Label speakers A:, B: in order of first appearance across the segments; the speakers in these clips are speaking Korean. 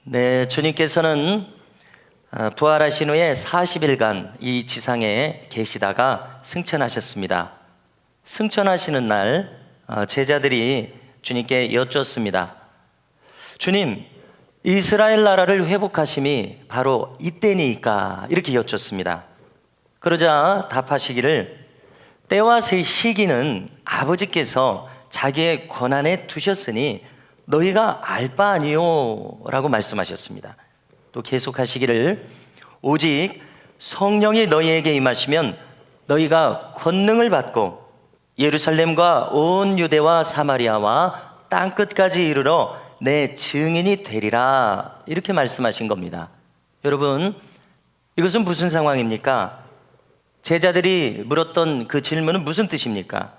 A: 네, 주님께서는 부활하신 후에 40일간 이 지상에 계시다가 승천하셨습니다. 승천하시는 날 제자들이 주님께 여쭙습니다. 주님, 이스라엘 나라를 회복하심이 바로 이때니까? 이렇게 여쭙습니다. 그러자 답하시기를 때와 시기는 아버지께서 자기의 권한에 두셨으니 너희가 알 바 아니요 라고 말씀하셨습니다. 또 계속하시기를 오직 성령이 너희에게 임하시면 너희가 권능을 받고 예루살렘과 온 유대와 사마리아와 땅끝까지 이르러 내 증인이 되리라, 이렇게 말씀하신 겁니다. 여러분, 이것은 무슨 상황입니까? 제자들이 물었던 그 질문은 무슨 뜻입니까?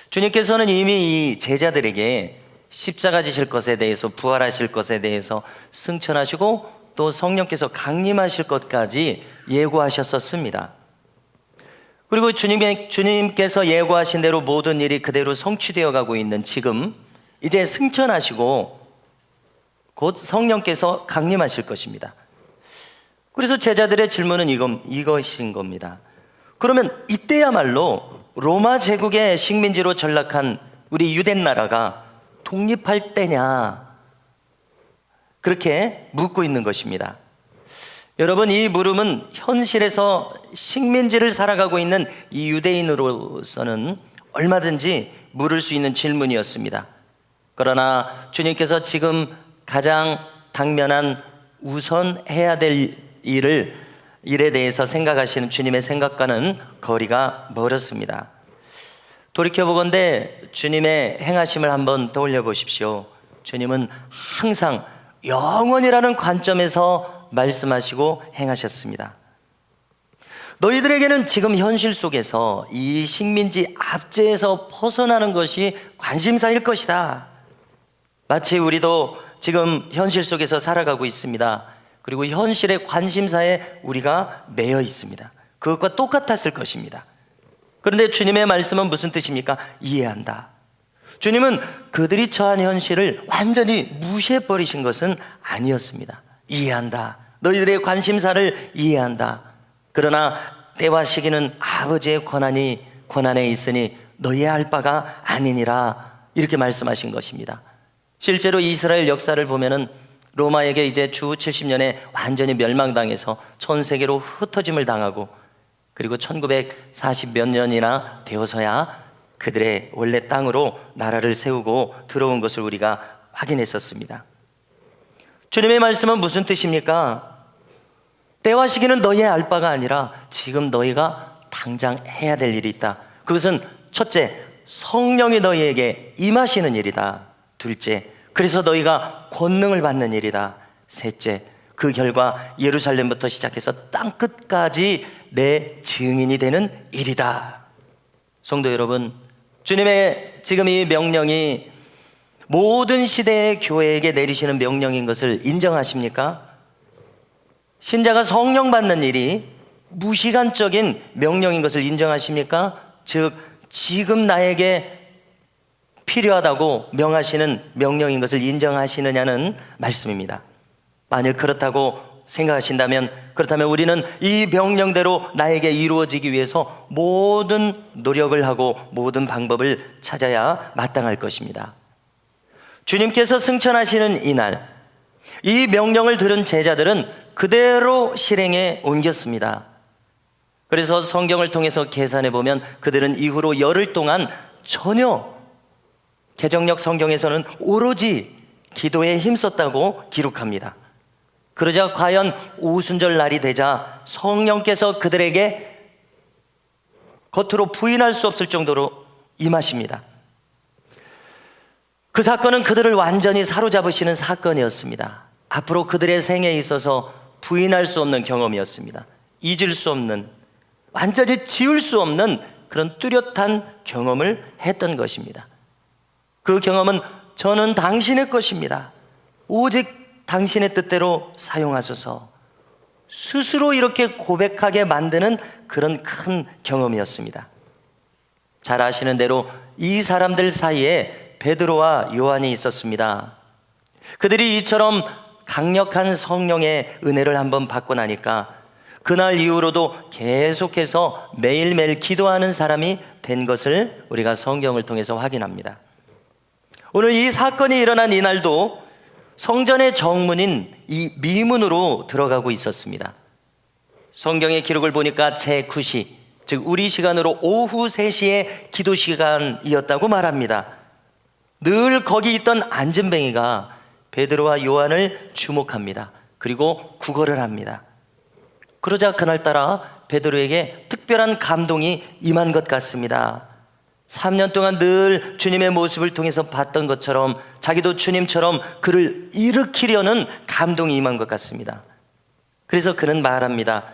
A: 주님께서는 이미 이 제자들에게 십자가 지실 것에 대해서, 부활하실 것에 대해서, 승천하시고 또 성령께서 강림하실 것까지 예고하셨었습니다. 그리고 주님께서 예고하신 대로 모든 일이 그대로 성취되어 가고 있는 지금, 이제 승천하시고 곧 성령께서 강림하실 것입니다. 그래서 제자들의 질문은 이것인 겁니다. 그러면 이때야말로 로마 제국의 식민지로 전락한 우리 유대 나라가 독립할 때냐? 그렇게 묻고 있는 것입니다. 여러분, 이 물음은 현실에서 식민지를 살아가고 있는 이 유대인으로서는 얼마든지 물을 수 있는 질문이었습니다. 그러나 주님께서 지금 가장 당면한 우선해야 될 일에 대해서 생각하시는 주님의 생각과는 거리가 멀었습니다. 돌이켜보건대 주님의 행하심을 한번 떠올려 보십시오. 주님은 항상 영원이라는 관점에서 말씀하시고 행하셨습니다. 너희들에게는 지금 현실 속에서 이 식민지 압제에서 벗어나는 것이 관심사일 것이다. 마치 우리도 지금 현실 속에서 살아가고 있습니다. 그리고 현실의 관심사에 우리가 매여 있습니다. 그것과 똑같았을 것입니다. 그런데 주님의 말씀은 무슨 뜻입니까? 이해한다. 주님은 그들이 처한 현실을 완전히 무시해버리신 것은 아니었습니다. 이해한다. 너희들의 관심사를 이해한다. 그러나 때와 시기는 아버지의 권한에 있으니 너희의 할 바가 아니니라, 이렇게 말씀하신 것입니다. 실제로 이스라엘 역사를 보면은 로마에게 이제 주 70년에 완전히 멸망당해서 전 세계로 흩어짐을 당하고, 그리고 1940 몇 년이나 되어서야 그들의 원래 땅으로 나라를 세우고 들어온 것을 우리가 확인했었습니다. 주님의 말씀은 무슨 뜻입니까? 때와 시기는 너희의 알 바가 아니라 지금 너희가 당장 해야 될 일이 있다. 그것은 첫째, 성령이 너희에게 임하시는 일이다. 둘째, 그래서 너희가 권능을 받는 일이다. 셋째, 그 결과 예루살렘부터 시작해서 땅끝까지 내 증인이 되는 일이다. 성도 여러분, 주님의 지금 이 명령이 모든 시대의 교회에게 내리시는 명령인 것을 인정하십니까? 신자가 성령 받는 일이 무시간적인 명령인 것을 인정하십니까? 즉, 지금 나에게 필요하다고 명하시는 명령인 것을 인정하시느냐는 말씀입니다. 만일 그렇다고 생각하신다면, 그렇다면 우리는 이 명령대로 나에게 이루어지기 위해서 모든 노력을 하고 모든 방법을 찾아야 마땅할 것입니다. 주님께서 승천하시는 이날, 이 명령을 들은 제자들은 그대로 실행에 옮겼습니다. 그래서 성경을 통해서 계산해 보면 그들은 이후로 열흘 동안 전혀, 개정역 성경에서는 오로지 기도에 힘썼다고 기록합니다. 그러자 과연 오순절 날이 되자 성령께서 그들에게 겉으로 부인할 수 없을 정도로 임하십니다. 그 사건은 그들을 완전히 사로잡으시는 사건이었습니다. 앞으로 그들의 생애에 있어서 부인할 수 없는 경험이었습니다. 잊을 수 없는, 완전히 지울 수 없는 그런 뚜렷한 경험을 했던 것입니다. 그 경험은 저는 당신의 것입니다. 오직 당신의 뜻대로 사용하소서, 스스로 이렇게 고백하게 만드는 그런 큰 경험이었습니다. 잘 아시는 대로 이 사람들 사이에 베드로와 요한이 있었습니다. 그들이 이처럼 강력한 성령의 은혜를 한번 받고 나니까 그날 이후로도 계속해서 매일매일 기도하는 사람이 된 것을 우리가 성경을 통해서 확인합니다. 오늘 이 사건이 일어난 이날도 성전의 정문인 이 미문으로 들어가고 있었습니다. 성경의 기록을 보니까 제9시, 즉 우리 시간으로 오후 3시의 기도 시간이었다고 말합니다. 늘 거기 있던 안전뱅이가 베드로와 요한을 주목합니다. 그리고 구걸을 합니다. 그러자 그날따라 베드로에게 특별한 감동이 임한 것 같습니다. 3년 동안 늘 주님의 모습을 통해서 봤던 것처럼 자기도 주님처럼 그를 일으키려는 감동이 임한 것 같습니다. 그래서 그는 말합니다.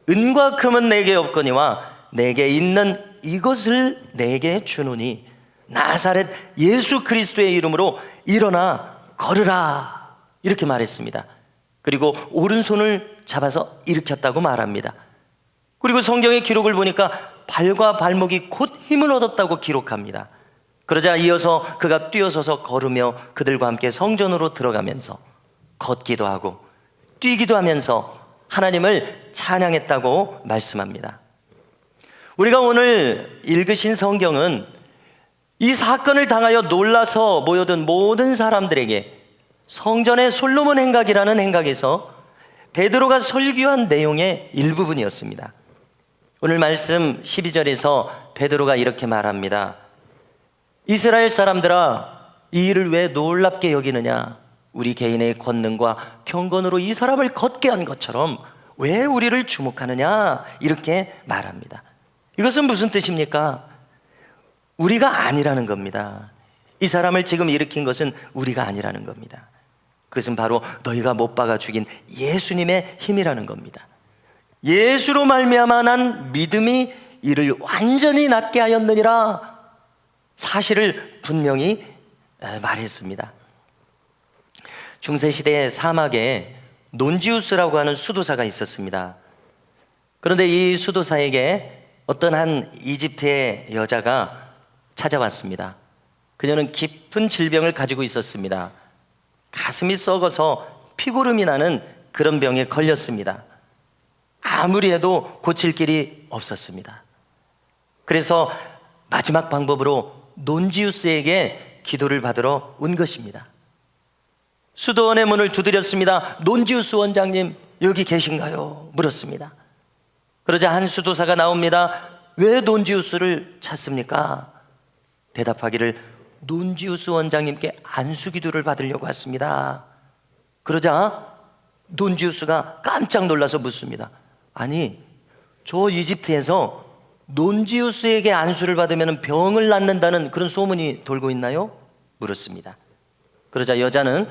A: 은과 금은 내게 없거니와 내게 있는 이것을 내게 주노니 나사렛 예수 그리스도의 이름으로 일어나 걸으라, 이렇게 말했습니다. 그리고 오른손을 잡아서 일으켰다고 말합니다. 그리고 성경의 기록을 보니까 발과 발목이 곧 힘을 얻었다고 기록합니다. 그러자 이어서 그가 뛰어서서 걸으며 그들과 함께 성전으로 들어가면서 걷기도 하고 뛰기도 하면서 하나님을 찬양했다고 말씀합니다. 우리가 오늘 읽으신 성경은 이 사건을 당하여 놀라서 모여든 모든 사람들에게 성전의 솔로몬 행각이라는 행각에서 베드로가 설교한 내용의 일부분이었습니다. 오늘 말씀 12절에서 베드로가 이렇게 말합니다. 이스라엘 사람들아, 이 일을 왜 놀랍게 여기느냐? 우리 개인의 권능과 경건으로 이 사람을 걷게 한 것처럼 왜 우리를 주목하느냐? 이렇게 말합니다. 이것은 무슨 뜻입니까? 우리가 아니라는 겁니다. 이 사람을 지금 일으킨 것은 우리가 아니라는 겁니다. 그것은 바로 너희가 못 박아 죽인 예수님의 힘이라는 겁니다. 예수로 말미암아 난 믿음이 이를 완전히 낫게 하였느니라, 사실을 분명히 말했습니다. 중세시대 사막에 논지우스라고 하는 수도사가 있었습니다. 그런데 이 수도사에게 어떤 한 이집트의 여자가 찾아왔습니다. 그녀는 깊은 질병을 가지고 있었습니다. 가슴이 썩어서 피고름이 나는 그런 병에 걸렸습니다. 아무리 해도 고칠 길이 없었습니다. 그래서 마지막 방법으로 논지우스에게 기도를 받으러 온 것입니다. 수도원의 문을 두드렸습니다. 논지우스 원장님, 여기 계신가요? 물었습니다. 그러자 한 수도사가 나옵니다. 왜 논지우스를 찾습니까? 대답하기를 논지우스 원장님께 안수기도를 받으려고 왔습니다. 그러자 논지우스가 깜짝 놀라서 묻습니다. 아니, 저 이집트에서 논지우스에게 안수를 받으면 병을 낫는다는 그런 소문이 돌고 있나요? 물었습니다. 그러자 여자는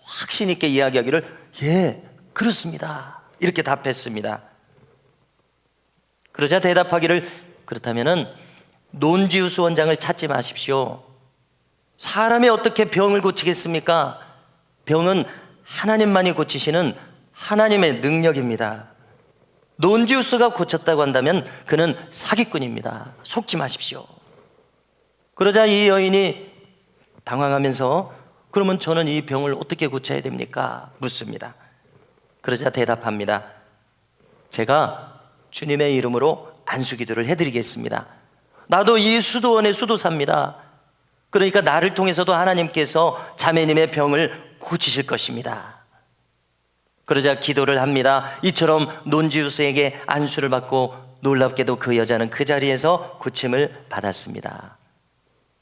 A: 확신 있게 이야기하기를 예, 그렇습니다, 이렇게 답했습니다. 그러자 대답하기를 그렇다면은 논지우스 원장을 찾지 마십시오. 사람이 어떻게 병을 고치겠습니까? 병은 하나님만이 고치시는 하나님의 능력입니다. 논지우스가 고쳤다고 한다면 그는 사기꾼입니다. 속지 마십시오. 그러자 이 여인이 당황하면서 그러면 저는 이 병을 어떻게 고쳐야 됩니까? 묻습니다. 그러자 대답합니다. 제가 주님의 이름으로 안수기도를 해드리겠습니다. 나도 이 수도원의 수도사입니다. 그러니까 나를 통해서도 하나님께서 자매님의 병을 고치실 것입니다. 그러자 기도를 합니다. 이처럼 논지우스에게 안수를 받고 놀랍게도 그 여자는 그 자리에서 고침을 받았습니다.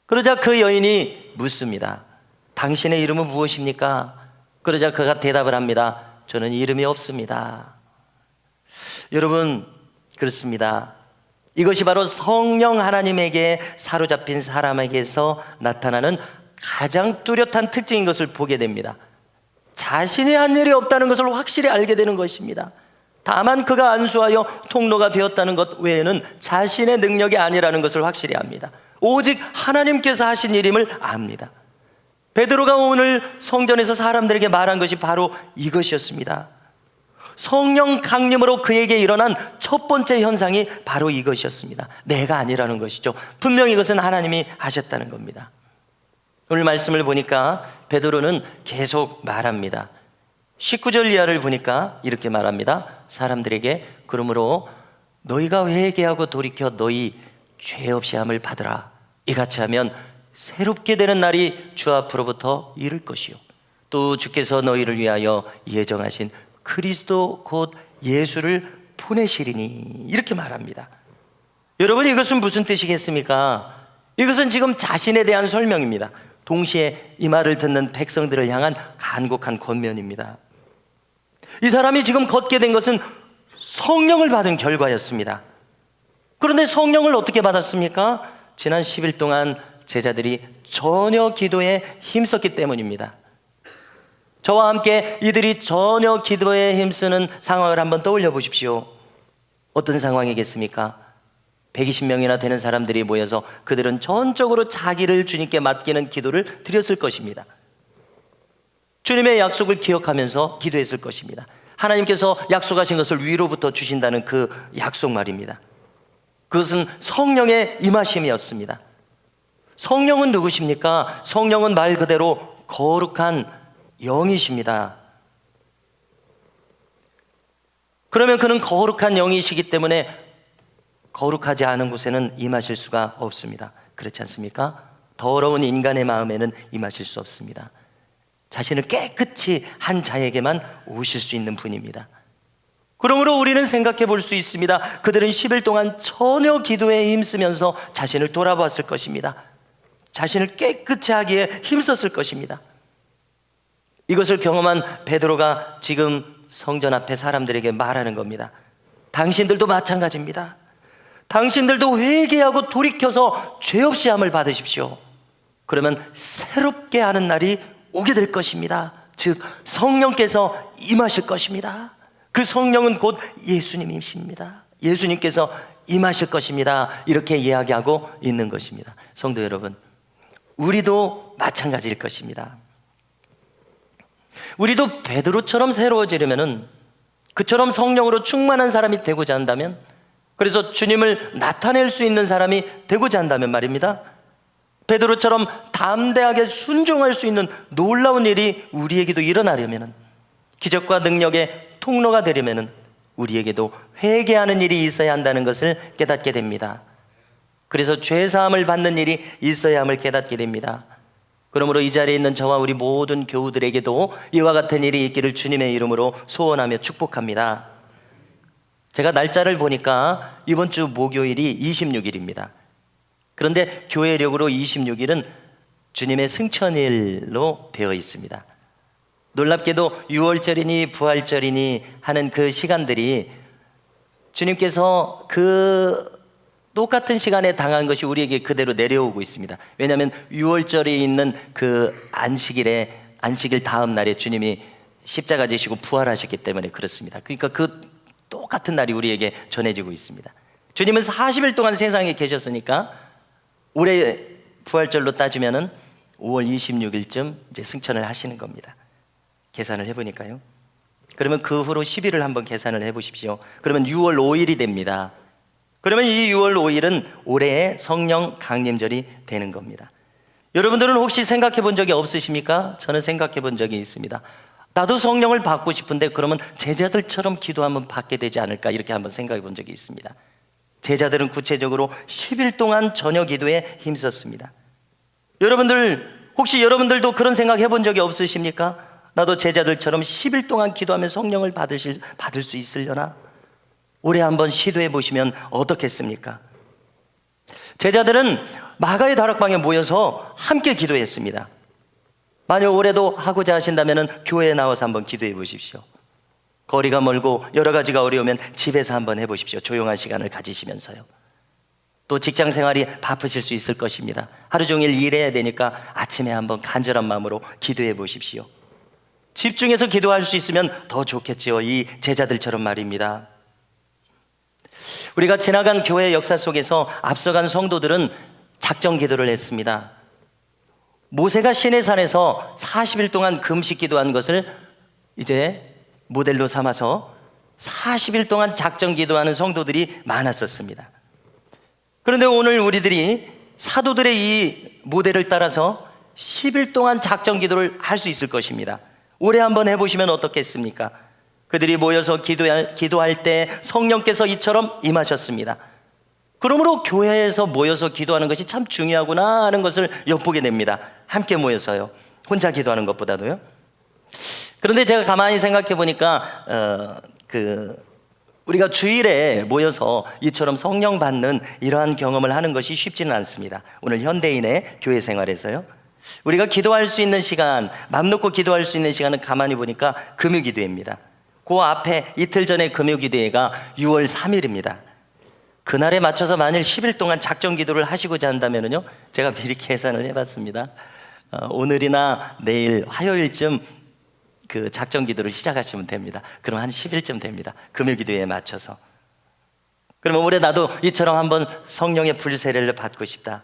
A: 그러자 그 여인이 묻습니다. 당신의 이름은 무엇입니까? 그러자 그가 대답을 합니다. 저는 이름이 없습니다. 여러분, 그렇습니다. 이것이 바로 성령 하나님에게 사로잡힌 사람에게서 나타나는 가장 뚜렷한 특징인 것을 보게 됩니다. 자신이 한 일이 없다는 것을 확실히 알게 되는 것입니다. 다만 그가 안수하여 통로가 되었다는 것 외에는 자신의 능력이 아니라는 것을 확실히 압니다. 오직 하나님께서 하신 일임을 압니다. 베드로가 오늘 성전에서 사람들에게 말한 것이 바로 이것이었습니다. 성령 강림으로 그에게 일어난 첫 번째 현상이 바로 이것이었습니다. 내가 아니라는 것이죠. 분명히 이것은 하나님이 하셨다는 겁니다. 오늘 말씀을 보니까 베드로는 계속 말합니다. 19절 이하를 보니까 이렇게 말합니다. 사람들에게 그러므로 너희가 회개하고 돌이켜 너희 죄 없이 함을 받으라. 이같이 하면 새롭게 되는 날이 주 앞으로부터 이를 것이요 또 주께서 너희를 위하여 예정하신 그리스도 곧 예수를 보내시리니. 이렇게 말합니다. 여러분, 이것은 무슨 뜻이겠습니까? 이것은 지금 자신에 대한 설명입니다. 동시에 이 말을 듣는 백성들을 향한 간곡한 권면입니다. 이 사람이 지금 걷게 된 것은 성령을 받은 결과였습니다. 그런데 성령을 어떻게 받았습니까? 지난 10일 동안 제자들이 전혀 기도에 힘썼기 때문입니다. 저와 함께 이들이 전혀 기도에 힘쓰는 상황을 한번 떠올려 보십시오. 어떤 상황이겠습니까? 120명이나 되는 사람들이 모여서 그들은 전적으로 자기를 주님께 맡기는 기도를 드렸을 것입니다. 주님의 약속을 기억하면서 기도했을 것입니다. 하나님께서 약속하신 것을 위로부터 주신다는 그 약속 말입니다. 그것은 성령의 임하심이었습니다. 성령은 누구십니까? 성령은 말 그대로 거룩한 영이십니다. 그러면 그는 거룩한 영이시기 때문에 거룩하지 않은 곳에는 임하실 수가 없습니다. 그렇지 않습니까? 더러운 인간의 마음에는 임하실 수 없습니다. 자신을 깨끗이 한 자에게만 오실 수 있는 분입니다. 그러므로 우리는 생각해 볼 수 있습니다. 그들은 10일 동안 전혀 기도에 힘쓰면서 자신을 돌아보았을 것입니다. 자신을 깨끗이 하기에 힘썼을 것입니다. 이것을 경험한 베드로가 지금 성전 앞에 사람들에게 말하는 겁니다. 당신들도 마찬가지입니다. 당신들도 회개하고 돌이켜서 죄 없이 함을 받으십시오. 그러면 새롭게 하는 날이 오게 될 것입니다. 즉 성령께서 임하실 것입니다. 그 성령은 곧 예수님이십니다. 예수님께서 임하실 것입니다. 이렇게 이야기하고 있는 것입니다. 성도 여러분, 우리도 마찬가지일 것입니다. 우리도 베드로처럼 새로워지려면은, 그처럼 성령으로 충만한 사람이 되고자 한다면, 그래서 주님을 나타낼 수 있는 사람이 되고자 한다면 말입니다, 베드로처럼 담대하게 순종할 수 있는 놀라운 일이 우리에게도 일어나려면은, 기적과 능력의 통로가 되려면은 우리에게도 회개하는 일이 있어야 한다는 것을 깨닫게 됩니다. 그래서 죄사함을 받는 일이 있어야 함을 깨닫게 됩니다. 그러므로 이 자리에 있는 저와 우리 모든 교우들에게도 이와 같은 일이 있기를 주님의 이름으로 소원하며 축복합니다. 제가 날짜를 보니까 이번 주 목요일이 26일입니다. 그런데 교회력으로 26일은 주님의 승천일로 되어 있습니다. 놀랍게도 6월절이니 부활절이니 하는 그 시간들이 주님께서 그 똑같은 시간에 당한 것이 우리에게 그대로 내려오고 있습니다. 왜냐하면 6월절에 있는 그 안식일 다음 날에 주님이 십자가 지시고 부활하셨기 때문에 그렇습니다. 그러니까 그 똑같은 날이 우리에게 전해지고 있습니다. 주님은 40일 동안 세상에 계셨으니까 올해 부활절로 따지면은 5월 26일쯤 이제 승천을 하시는 겁니다. 계산을 해보니까요. 그러면 그 후로 10일을 한번 계산을 해보십시오. 그러면 6월 5일이 됩니다. 그러면 이 6월 5일은 올해의 성령 강림절이 되는 겁니다. 여러분들은 혹시 생각해 본 적이 없으십니까? 저는 생각해 본 적이 있습니다. 나도 성령을 받고 싶은데 그러면 제자들처럼 기도하면 받게 되지 않을까, 이렇게 한번 생각해 본 적이 있습니다. 제자들은 구체적으로 10일 동안 저녁 기도에 힘썼습니다. 혹시 여러분들도 그런 생각 해본 적이 없으십니까? 나도 제자들처럼 10일 동안 기도하면 성령을 받을 수 있으려나? 올해 한번 시도해 보시면 어떻겠습니까? 제자들은 마가의 다락방에 모여서 함께 기도했습니다. 만약 올해도 하고자 하신다면 교회에 나와서 한번 기도해 보십시오. 거리가 멀고 여러 가지가 어려우면 집에서 한번 해보십시오. 조용한 시간을 가지시면서요. 또 직장 생활이 바쁘실 수 있을 것입니다. 하루 종일 일해야 되니까 아침에 한번 간절한 마음으로 기도해 보십시오. 집중해서 기도할 수 있으면 더 좋겠지요. 이 제자들처럼 말입니다. 우리가 지나간 교회 역사 속에서 앞서간 성도들은 작정 기도를 했습니다. 모세가 시내산에서 40일 동안 금식 기도한 것을 이제 모델로 삼아서 40일 동안 작정 기도하는 성도들이 많았었습니다. 그런데 오늘 우리들이 사도들의 이 모델을 따라서 10일 동안 작정 기도를 할 수 있을 것입니다. 올해 한번 해보시면 어떻겠습니까? 그들이 모여서 기도할 때 성령께서 이처럼 임하셨습니다. 그러므로 교회에서 모여서 기도하는 것이 참 중요하구나 하는 것을 엿보게 됩니다. 함께 모여서요. 혼자 기도하는 것보다도요. 그런데 제가 가만히 생각해 보니까 우리가 주일에 모여서 이처럼 성령 받는 이러한 경험을 하는 것이 쉽지는 않습니다. 오늘 현대인의 교회 생활에서요. 우리가 기도할 수 있는 시간, 맘 놓고 기도할 수 있는 시간은 가만히 보니까 금요기도회입니다. 그 앞에 이틀 전에 금요기도회가 6월 3일입니다. 그날에 맞춰서 만일 10일 동안 작정 기도를 하시고자 한다면요, 제가 미리 계산을 해봤습니다. 오늘이나 내일 화요일쯤 그 작정 기도를 시작하시면 됩니다. 그럼 한 10일쯤 됩니다. 금요기도회에 맞춰서. 그러면 올해 나도 이처럼 한번 성령의 불세례를 받고 싶다,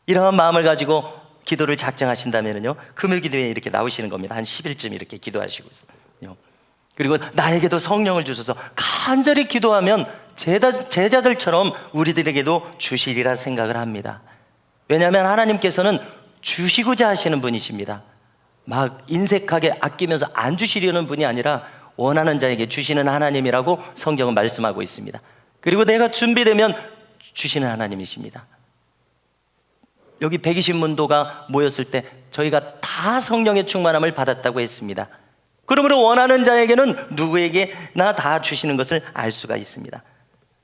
A: 이러한 마음을 가지고 기도를 작정하신다면요, 금요기도회에 이렇게 나오시는 겁니다. 한 10일쯤 이렇게 기도하시고요. 그리고 나에게도 성령을 주셔서 간절히 기도하면 제자들처럼 우리들에게도 주시리라 생각을 합니다. 왜냐하면 하나님께서는 주시고자 하시는 분이십니다. 막 인색하게 아끼면서 안 주시려는 분이 아니라 원하는 자에게 주시는 하나님이라고 성경은 말씀하고 있습니다. 그리고 내가 준비되면 주시는 하나님이십니다. 여기 120문도가 모였을 때 저희가 다 성령의 충만함을 받았다고 했습니다. 그러므로 원하는 자에게는 누구에게나 다 주시는 것을 알 수가 있습니다.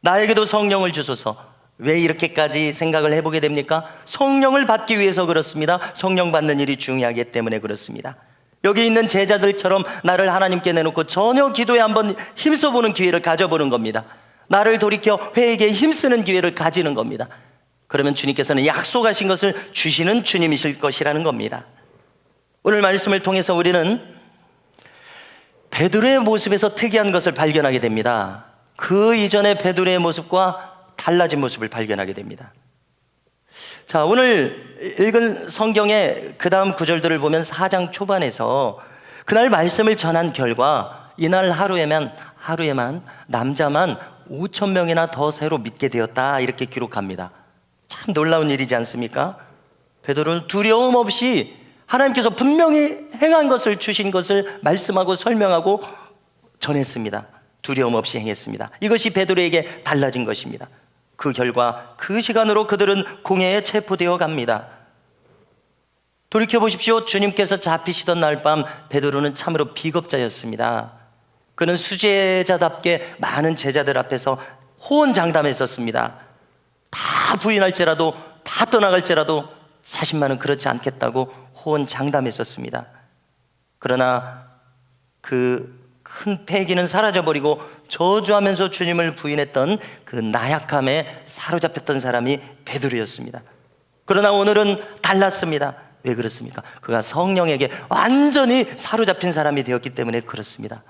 A: 나에게도 성령을 주소서. 왜 이렇게까지 생각을 해보게 됩니까? 성령을 받기 위해서 그렇습니다. 성령 받는 일이 중요하기 때문에 그렇습니다. 여기 있는 제자들처럼 나를 하나님께 내놓고 전혀 기도에 한번 힘써보는 기회를 가져보는 겁니다. 나를 돌이켜 회개에 힘쓰는 기회를 가지는 겁니다. 그러면 주님께서는 약속하신 것을 주시는 주님이실 것이라는 겁니다. 오늘 말씀을 통해서 우리는 베드로의 모습에서 특이한 것을 발견하게 됩니다. 그 이전의 베드로의 모습과 달라진 모습을 발견하게 됩니다. 자, 오늘 읽은 성경의 그 다음 구절들을 보면 4장 초반에서 그날 말씀을 전한 결과 이날 하루에만 남자만 5,000명이나 더 새로 믿게 되었다, 이렇게 기록합니다. 참 놀라운 일이지 않습니까? 베드로는 두려움 없이 하나님께서 분명히 행한 것을, 주신 것을 말씀하고 설명하고 전했습니다. 두려움 없이 행했습니다. 이것이 베드로에게 달라진 것입니다. 그 결과 그 시간으로 그들은 공회에 체포되어 갑니다. 돌이켜보십시오. 주님께서 잡히시던 날 밤 베드로는 참으로 비겁자였습니다. 그는 수제자답게 많은 제자들 앞에서 호언장담했었습니다. 다 부인할지라도, 다 떠나갈지라도 자신만은 그렇지 않겠다고 호언장담했었습니다. 그러나 그 큰 패기는 사라져버리고 저주하면서 주님을 부인했던 그 나약함에 사로잡혔던 사람이 베드로였습니다. 그러나 오늘은 달랐습니다. 왜 그렇습니까? 그가 성령에게 완전히 사로잡힌 사람이 되었기 때문에 그렇습니다.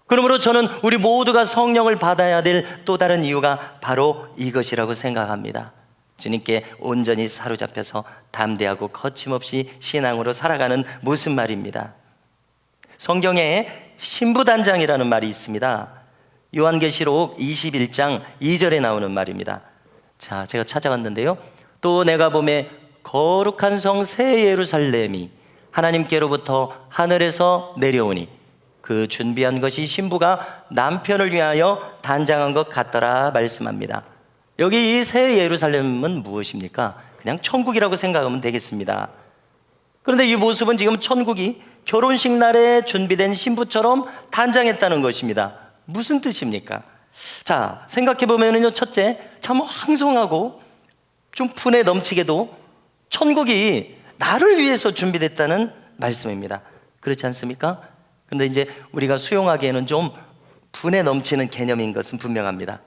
A: 그러므로 저는 우리 모두가 성령을 받아야 될 또 다른 이유가 바로 이것이라고 생각합니다. 주님께 온전히 사로잡혀서 담대하고 거침없이 신앙으로 살아가는 모습 말입니다. 성경에 신부단장이라는 말이 있습니다. 요한계시록 21장 2절에 나오는 말입니다. 자, 제가 찾아왔는데요. 또 내가 보매 거룩한 성 새 예루살렘이 하나님께로부터 하늘에서 내려오니 그 준비한 것이 신부가 남편을 위하여 단장한 것 같더라 말씀합니다. 여기 이 새 예루살렘은 무엇입니까? 그냥 천국이라고 생각하면 되겠습니다. 그런데 이 모습은 지금 천국이 결혼식 날에 준비된 신부처럼 단장했다는 것입니다. 무슨 뜻입니까? 자, 생각해 보면요, 첫째, 참 황송하고 좀 분에 넘치게도 천국이 나를 위해서 준비됐다는 말씀입니다. 그렇지 않습니까? 근데 이제 우리가 수용하기에는 좀 분에 넘치는 개념인 것은 분명합니다.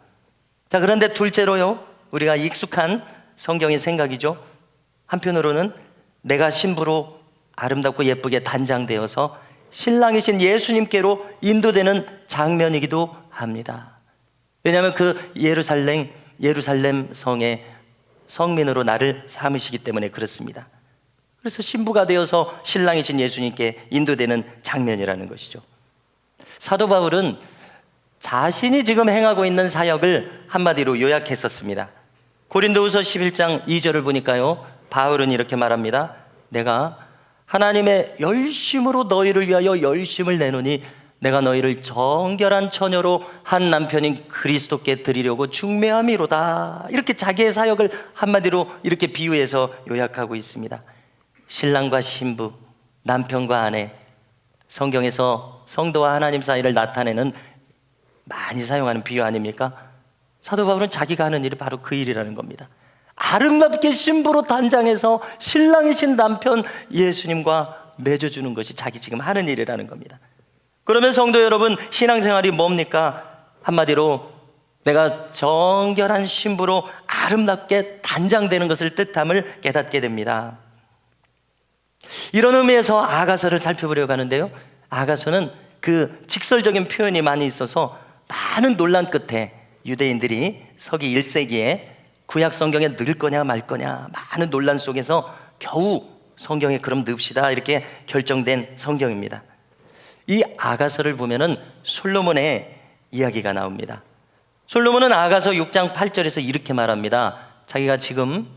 A: 자, 그런데 둘째로요, 우리가 익숙한 성경의 생각이죠. 한편으로는 내가 신부로 아름답고 예쁘게 단장되어서 신랑이신 예수님께로 인도되는 장면이기도 합니다. 왜냐하면 그 예루살렘 성의 성민으로 나를 삼으시기 때문에 그렇습니다. 그래서 신부가 되어서 신랑이신 예수님께 인도되는 장면이라는 것이죠. 사도 바울은 자신이 지금 행하고 있는 사역을 한마디로 요약했었습니다. 고린도후서 11장 2절을 보니까요, 바울은 이렇게 말합니다. 내가 하나님의 열심으로 너희를 위하여 열심을 내노니 내가 너희를 정결한 처녀로 한 남편인 그리스도께 드리려고 중매함이로다. 이렇게 자기의 사역을 한마디로 이렇게 비유해서 요약하고 있습니다. 신랑과 신부, 남편과 아내, 성경에서 성도와 하나님 사이를 나타내는 많이 사용하는 비유 아닙니까? 사도 바울은 자기가 하는 일이 바로 그 일이라는 겁니다. 아름답게 신부로 단장해서 신랑이신 남편 예수님과 맺어주는 것이 자기 지금 하는 일이라는 겁니다. 그러면 성도 여러분, 신앙생활이 뭡니까? 한마디로 내가 정결한 신부로 아름답게 단장되는 것을 뜻함을 깨닫게 됩니다. 이런 의미에서 아가서를 살펴보려고 하는데요, 아가서는 그 직설적인 표현이 많이 있어서 많은 논란 끝에 유대인들이 서기 1세기에 구약 성경에 넣을 거냐 말 거냐 많은 논란 속에서 겨우 성경에 그럼 넣읍시다 이렇게 결정된 성경입니다. 이 아가서를 보면은 솔로몬의 이야기가 나옵니다. 솔로몬은 아가서 6장 8절에서 이렇게 말합니다. 자기가 지금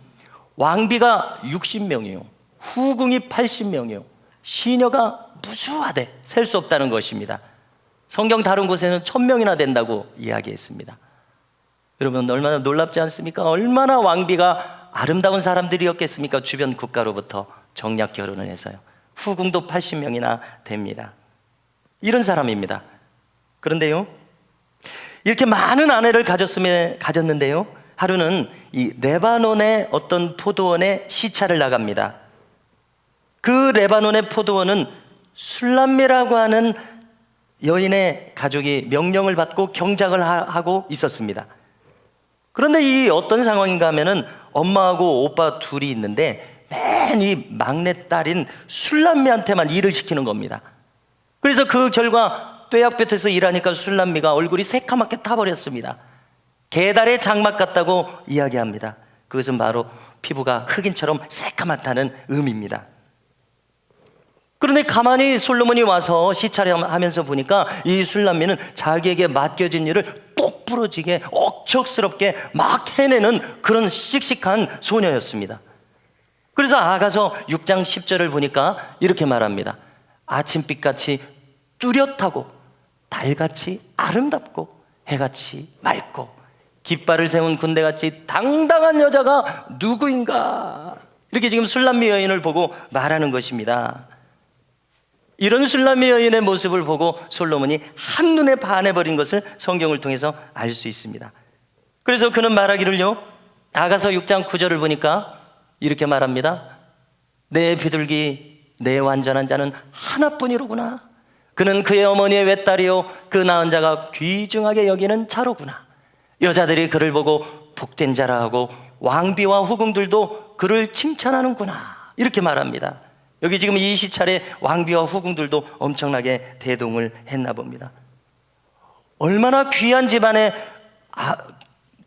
A: 왕비가 60명이요, 후궁이 80명이요, 시녀가 무수하되 셀 수 없다는 것입니다. 성경 다른 곳에는 1000명이나 된다고 이야기했습니다. 여러분, 얼마나 놀랍지 않습니까? 얼마나 왕비가 아름다운 사람들이었겠습니까? 주변 국가로부터 정략 결혼을 해서요. 후궁도 80명이나 됩니다. 이런 사람입니다. 그런데요, 이렇게 많은 아내를 가졌는데요, 하루는 이 레바논의 어떤 포도원에 시차를 나갑니다. 그 레바논의 포도원은 술람미라고 하는 여인의 가족이 명령을 받고 경작을 하고 있었습니다. 그런데 이 어떤 상황인가 하면은 엄마하고 오빠 둘이 있는데 맨 이 막내딸인 술람미한테만 일을 시키는 겁니다. 그래서 그 결과 뙤약볕에서 일하니까 술람미가 얼굴이 새카맣게 타버렸습니다. 게달의 장막 같다고 이야기합니다. 그것은 바로 피부가 흑인처럼 새카맣다는 의미입니다. 그런데 가만히 솔로몬이 와서 시찰하면서 보니까 이 술람미는 자기에게 맡겨진 일을 똑부러지게 억척스럽게 막 해내는 그런 씩씩한 소녀였습니다. 그래서 아가서 6장 10절을 보니까 이렇게 말합니다. 아침빛같이 뚜렷하고 달같이 아름답고 해같이 맑고 깃발을 세운 군대같이 당당한 여자가 누구인가, 이렇게 지금 술람미 여인을 보고 말하는 것입니다. 이런 술람미 여인의 모습을 보고 솔로몬이 한눈에 반해버린 것을 성경을 통해서 알 수 있습니다. 그래서 그는 말하기를요, 아가서 6장 9절을 보니까 이렇게 말합니다. 내 비둘기, 내 완전한 자는 하나뿐이로구나. 그는 그의 어머니의 외딸이요, 그 낳은 자가 귀중하게 여기는 자로구나. 여자들이 그를 보고 복된 자라 하고 왕비와 후궁들도 그를 칭찬하는구나, 이렇게 말합니다. 여기 지금 이 시찰에 왕비와 후궁들도 엄청나게 대동을 했나 봅니다. 얼마나 귀한 집안에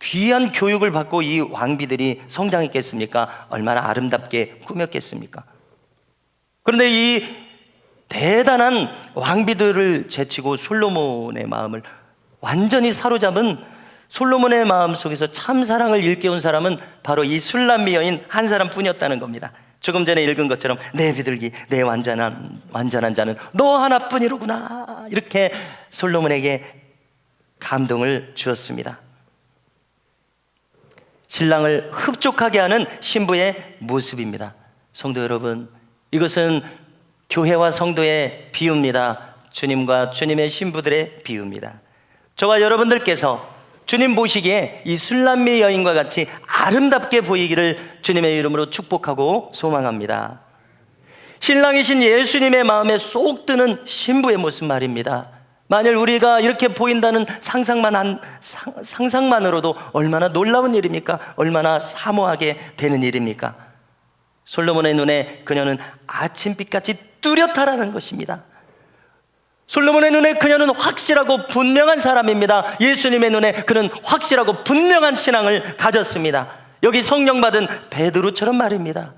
A: 귀한 교육을 받고 이 왕비들이 성장했겠습니까? 얼마나 아름답게 꾸몄겠습니까? 그런데 이 대단한 왕비들을 제치고 솔로몬의 마음을 완전히 사로잡은 솔로몬의 마음 속에서 참 사랑을 일깨운 사람은 바로 이 술람미 여인 한 사람뿐이었다는 겁니다. 조금 전에 읽은 것처럼 내 비둘기, 내 완전한 자는 너 하나뿐이로구나, 이렇게 솔로몬에게 감동을 주었습니다. 신랑을 흡족하게 하는 신부의 모습입니다. 성도 여러분, 이것은 교회와 성도의 비유입니다. 주님과 주님의 신부들의 비유입니다. 저와 여러분들께서 주님 보시기에 이 술람미 여인과 같이 아름답게 보이기를 주님의 이름으로 축복하고 소망합니다. 신랑이신 예수님의 마음에 쏙 드는 신부의 모습 말입니다. 만일 우리가 이렇게 보인다는 상상만으로도 얼마나 놀라운 일입니까? 얼마나 사모하게 되는 일입니까? 솔로몬의 눈에 그녀는 아침빛같이 뚜렷하라는 것입니다. 솔로몬의 눈에 그녀는 확실하고 분명한 사람입니다. 예수님의 눈에 그는 확실하고 분명한 신앙을 가졌습니다. 여기 성령 받은 베드로처럼 말입니다.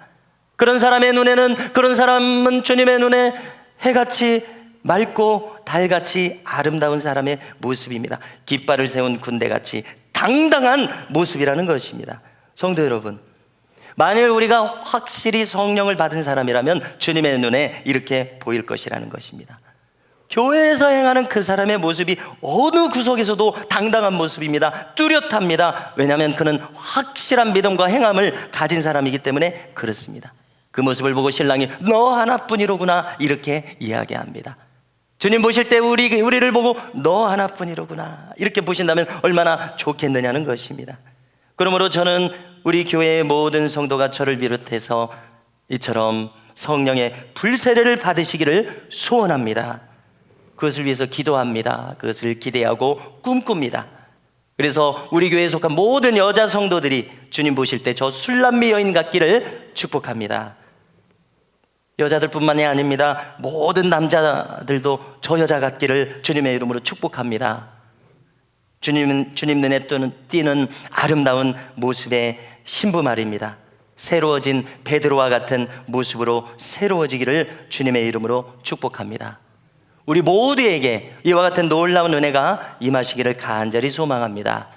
A: 그런 사람은 주님의 눈에 해같이 맑고 달같이 아름다운 사람의 모습입니다. 깃발을 세운 군대같이 당당한 모습이라는 것입니다. 성도 여러분, 만일 우리가 확실히 성령을 받은 사람이라면 주님의 눈에 이렇게 보일 것이라는 것입니다. 교회에서 행하는 그 사람의 모습이 어느 구석에서도 당당한 모습입니다. 뚜렷합니다. 왜냐하면 그는 확실한 믿음과 행함을 가진 사람이기 때문에 그렇습니다. 그 모습을 보고 신랑이 너 하나뿐이로구나 이렇게 이야기합니다. 주님 보실 때 우리를 보고 너 하나뿐이로구나 이렇게 보신다면 얼마나 좋겠느냐는 것입니다. 그러므로 저는 우리 교회의 모든 성도가 저를 비롯해서 이처럼 성령의 불세례를 받으시기를 소원합니다. 그것을 위해서 기도합니다. 그것을 기대하고 꿈꿉니다. 그래서 우리 교회에 속한 모든 여자 성도들이 주님 보실 때 저 술람미 여인 같기를 축복합니다. 여자들뿐만이 아닙니다. 모든 남자들도 저 여자 같기를 주님의 이름으로 축복합니다. 주님 눈에 띄는 아름다운 모습의 신부 말입니다. 새로워진 베드로와 같은 모습으로 새로워지기를 주님의 이름으로 축복합니다. 우리 모두에게 이와 같은 놀라운 은혜가 임하시기를 간절히 소망합니다.